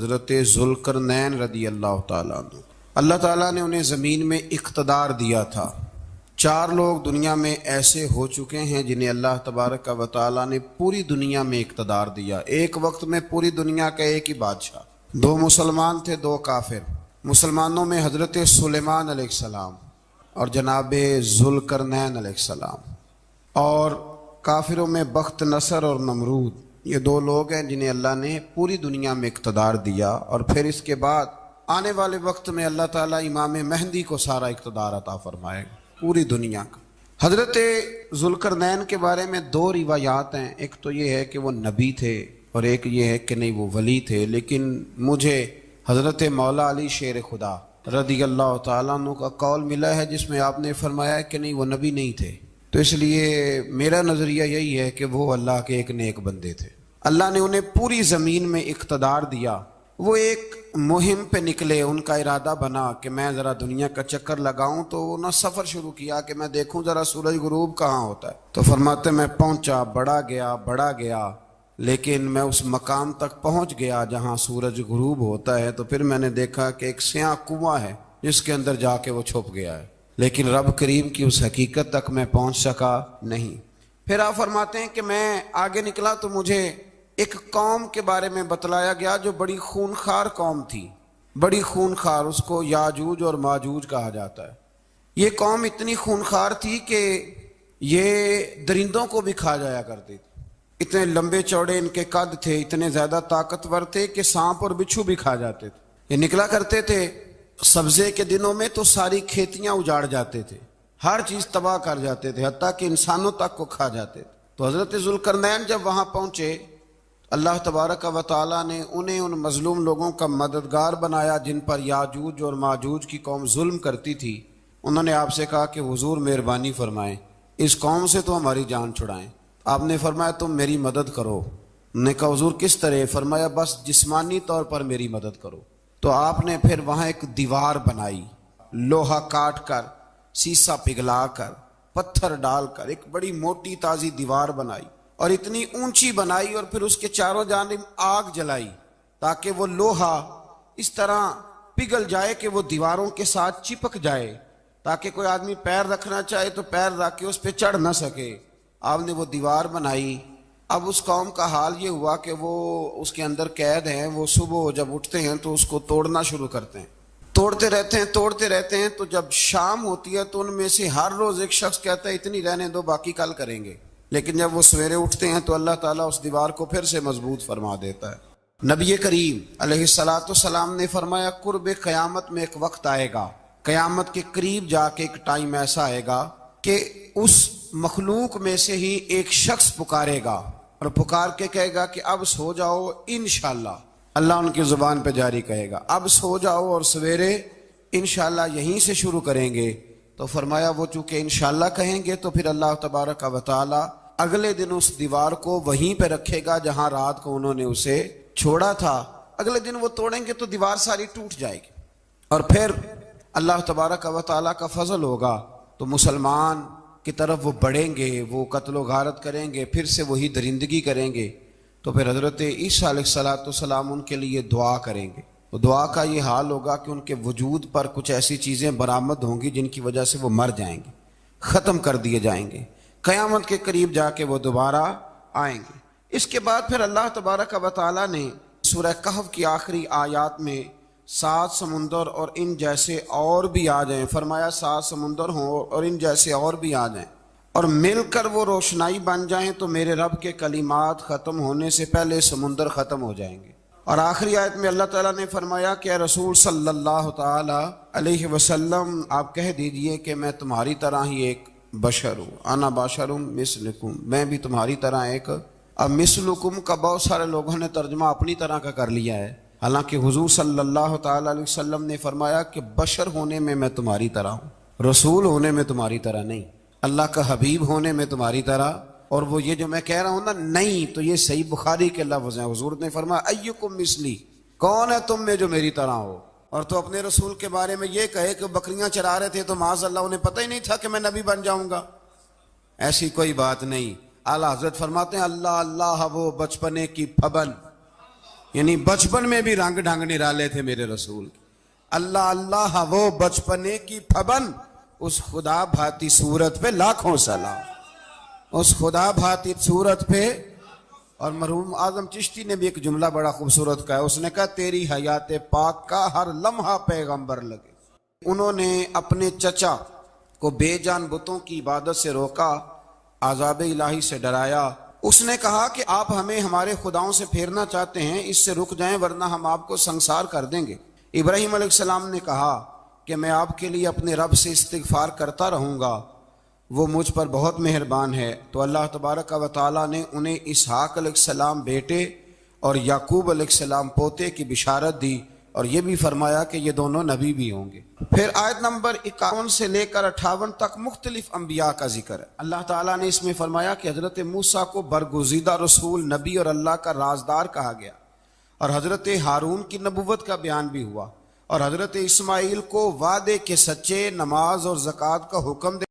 حضرت ذوالقرنین رضی اللہ تعالیٰ عنہ۔ اللہ تعالیٰ نے انہیں زمین میں اقتدار دیا تھا۔ 4 لوگ دنیا میں ایسے ہو چکے ہیں جنہیں اللہ تبارک و تعالیٰ نے پوری دنیا میں اقتدار دیا، ایک وقت میں پوری دنیا کا ایک ہی بادشاہ۔ 2 مسلمان تھے، 2 کافر۔ مسلمانوں میں حضرت سلیمان علیہ السلام اور جناب ذوالقرنین علیہ السلام، اور کافروں میں بخت نصر اور نمرود۔ یہ 2 لوگ ہیں جنہیں اللہ نے پوری دنیا میں اقتدار دیا، اور پھر اس کے بعد آنے والے وقت میں اللہ تعالیٰ امام مہدی کو سارا اقتدار عطا فرمائے گا پوری دنیا کا۔ حضرت ذوالقرنین کے بارے میں 2 روایات ہیں، ایک تو یہ ہے کہ وہ نبی تھے اور ایک یہ ہے کہ نہیں وہ ولی تھے، لیکن مجھے حضرت مولا علی شیر خدا رضی اللہ تعالیٰ عنہ کا قول ملا ہے جس میں آپ نے فرمایا کہ نہیں وہ نبی نہیں تھے، تو اس لیے میرا نظریہ یہی ہے کہ وہ اللہ کے ایک نیک بندے تھے۔ اللہ نے انہیں پوری زمین میں اقتدار دیا۔ وہ ایک مہم پہ نکلے، ان کا ارادہ بنا کہ میں ذرا دنیا کا چکر لگاؤں، تو انہوں نے سفر شروع کیا کہ میں دیکھوں ذرا سورج غروب کہاں ہوتا ہے۔ تو فرماتے میں پہنچا، بڑا گیا، لیکن میں اس مقام تک پہنچ گیا جہاں سورج غروب ہوتا ہے، تو پھر میں نے دیکھا کہ ایک سیاہ کنواں ہے جس کے اندر جا کے وہ چھپ گیا ہے، لیکن رب کریم کی اس حقیقت تک میں پہنچ سکا نہیں۔ پھر آپ فرماتے ہیں کہ میں آگے نکلا تو مجھے ایک قوم کے بارے میں بتلایا گیا جو بڑی خونخوار قوم تھی، بڑی خونخوار، اس کو یاجوج اور ماجوج کہا جاتا ہے۔ یہ قوم اتنی خونخوار تھی کہ یہ درندوں کو بھی کھا جایا کرتی تھی، اتنے لمبے چوڑے ان کے قد تھے، اتنے زیادہ طاقتور تھے کہ سانپ اور بچھو بھی کھا جاتے تھے۔ یہ نکلا کرتے تھے سبزے کے دنوں میں تو ساری کھیتیاں اجاڑ جاتے تھے، ہر چیز تباہ کر جاتے تھے، حتیٰ کہ انسانوں تک کو کھا جاتے تھے۔ تو حضرت ذوالقرنین جب وہاں پہنچے، اللہ تبارک و تعالیٰ نے انہیں ان مظلوم لوگوں کا مددگار بنایا جن پر یاجوج اور ماجوج کی قوم ظلم کرتی تھی۔ انہوں نے آپ سے کہا کہ حضور مہربانی فرمائیں، اس قوم سے تو ہماری جان چھڑائیں۔ آپ نے فرمایا تم میری مدد کرو۔ انہوں نے کہا حضور کس طرح؟ فرمایا بس جسمانی طور پر میری مدد کرو۔ تو آپ نے پھر وہاں ایک دیوار بنائی، لوہا کاٹ کر، سیسا پگھلا کر، پتھر ڈال کر ایک بڑی موٹی تازی دیوار بنائی، اور اتنی اونچی بنائی، اور پھر اس کے چاروں جانب آگ جلائی تاکہ وہ لوہا اس طرح پگھل جائے کہ وہ دیواروں کے ساتھ چپک جائے، تاکہ کوئی آدمی پیر رکھنا چاہے تو پیر رکھ کے اس پہ چڑھ نہ سکے۔ آپ نے وہ دیوار بنائی۔ اب اس قوم کا حال یہ ہوا کہ وہ اس کے اندر قید ہیں، وہ صبح جب اٹھتے ہیں تو اس کو توڑنا شروع کرتے ہیں، توڑتے رہتے ہیں، تو جب شام ہوتی ہے تو ان میں سے ہر روز ایک شخص کہتا ہے اتنی رہنے دو، باقی کل کریں گے، لیکن جب وہ سویرے اٹھتے ہیں تو اللہ تعالیٰ اس دیوار کو پھر سے مضبوط فرما دیتا ہے۔ نبی کریم علیہ السلام نے فرمایا قرب قیامت میں ایک وقت آئے گا، قیامت کے قریب جا کے ایک ٹائم ایسا آئے گا کہ اس مخلوق میں سے ہی ایک شخص پکارے گا اور پکار کے کہے گا کہ اب سو جاؤ انشاءاللہ۔ اللہ ان کی زبان پہ جاری کہے گا اب سو جاؤ اور سویرے انشاءاللہ یہیں سے شروع کریں گے۔ تو فرمایا وہ چونکہ انشاءاللہ کہیں گے تو پھر اللہ تبارک و تعالی اگلے دن اس دیوار کو وہیں پہ رکھے گا جہاں رات کو انہوں نے اسے چھوڑا تھا۔ اگلے دن وہ توڑیں گے تو دیوار ساری ٹوٹ جائے گی، اور پھر اللہ تبارک و تعالی کا فضل ہوگا تو مسلمان کی طرف وہ بڑھیں گے، وہ قتل و غارت کریں گے، پھر سے وہی درندگی کریں گے۔ تو پھر حضرت عیسیٰ علیہ السلام ان کے لیے دعا کریں گے، تو دعا کا یہ حال ہوگا کہ ان کے وجود پر کچھ ایسی چیزیں برآمد ہوں گی جن کی وجہ سے وہ مر جائیں گے، ختم کر دیے جائیں گے، قیامت کے قریب جا کے وہ دوبارہ آئیں گے۔ اس کے بعد پھر اللہ تبارک و تعالی نے سورہ کہف کی آخری آیات میں 7 سمندر اور ان جیسے اور بھی آ جائیں، فرمایا 7 سمندر ہوں اور ان جیسے اور بھی آ جائیں اور مل کر وہ روشنائی بن جائیں تو میرے رب کے کلمات ختم ہونے سے پہلے سمندر ختم ہو جائیں گے۔ اور آخری آیت میں اللہ تعالیٰ نے فرمایا کہ اے رسول صلی اللہ تعالی علیہ وسلم آپ کہہ دیجئے کہ میں تمہاری طرح ہی ایک بشر ہوں، انا بشر مثلکم، میں بھی تمہاری طرح ایک۔ اب مثلکم کا بہت سارے لوگوں نے ترجمہ اپنی طرح کا کر لیا ہے، حالانکہ حضور صلی اللہ تعالی علیہ وسلم نے فرمایا کہ بشر ہونے میں تمہاری طرح ہوں، رسول ہونے میں تمہاری طرح نہیں، اللہ کا حبیب ہونے میں تمہاری طرح۔ اور وہ یہ جو میں کہہ رہا ہوں نا نہیں، تو یہ صحیح بخاری کے لفظ ہیں، حضور نے فرمایا ایکم مثلی، کون ہے تم میں جو میری طرح ہو؟ اور تو اپنے رسول کے بارے میں یہ کہے کہ بکریاں چرا رہے تھے تو معاذ اللہ انہیں پتہ ہی نہیں تھا کہ میں نبی بن جاؤں گا، ایسی کوئی بات نہیں۔ اعلیٰ حضرت فرماتے ہیں اللہ اللہ وہ بچپنے کی پھبن، یعنی بچپن میں بھی رنگ ڈھنگ نرالے تھے میرے رسول کے۔ اللہ اللہ وہ بچپنے کی پھبن، اس خدا بھاتی صورت پہ لاکھوں سلام، اس خدا بھاتی صورت پہ۔ اور مرحوم اعظم چشتی نے بھی ایک جملہ بڑا خوبصورت کہا، اس نے کہا تیری حیات پاک کا ہر لمحہ پیغمبر لگے۔ انہوں نے اپنے چچا کو بے جان بتوں کی عبادت سے روکا، عذاب الہی سے ڈرایا۔ اس نے کہا کہ آپ ہمیں ہمارے خداؤں سے پھیرنا چاہتے ہیں، اس سے رک جائیں ورنہ ہم آپ کو سنسار کر دیں گے۔ ابراہیم علیہ السلام نے کہا کہ میں آپ کے لیے اپنے رب سے استغفار کرتا رہوں گا، وہ مجھ پر بہت مہربان ہے۔ تو اللہ تبارک و تعالیٰ نے انہیں اسحاق علیہ السلام بیٹے اور یعقوب علیہ السلام پوتے کی بشارت دی، اور یہ بھی فرمایا کہ یہ دونوں نبی بھی ہوں گے۔ پھر آیت نمبر 51 سے لے کر 58 تک مختلف انبیاء کا ذکر ہے۔ اللہ تعالیٰ نے اس میں فرمایا کہ حضرت موسیٰ کو برگزیدہ رسول، نبی اور اللہ کا رازدار کہا گیا، اور حضرت ہارون کی نبوت کا بیان بھی ہوا، اور حضرت اسماعیل کو وعدے کے سچے، نماز اور زکوٰۃ کا حکم دے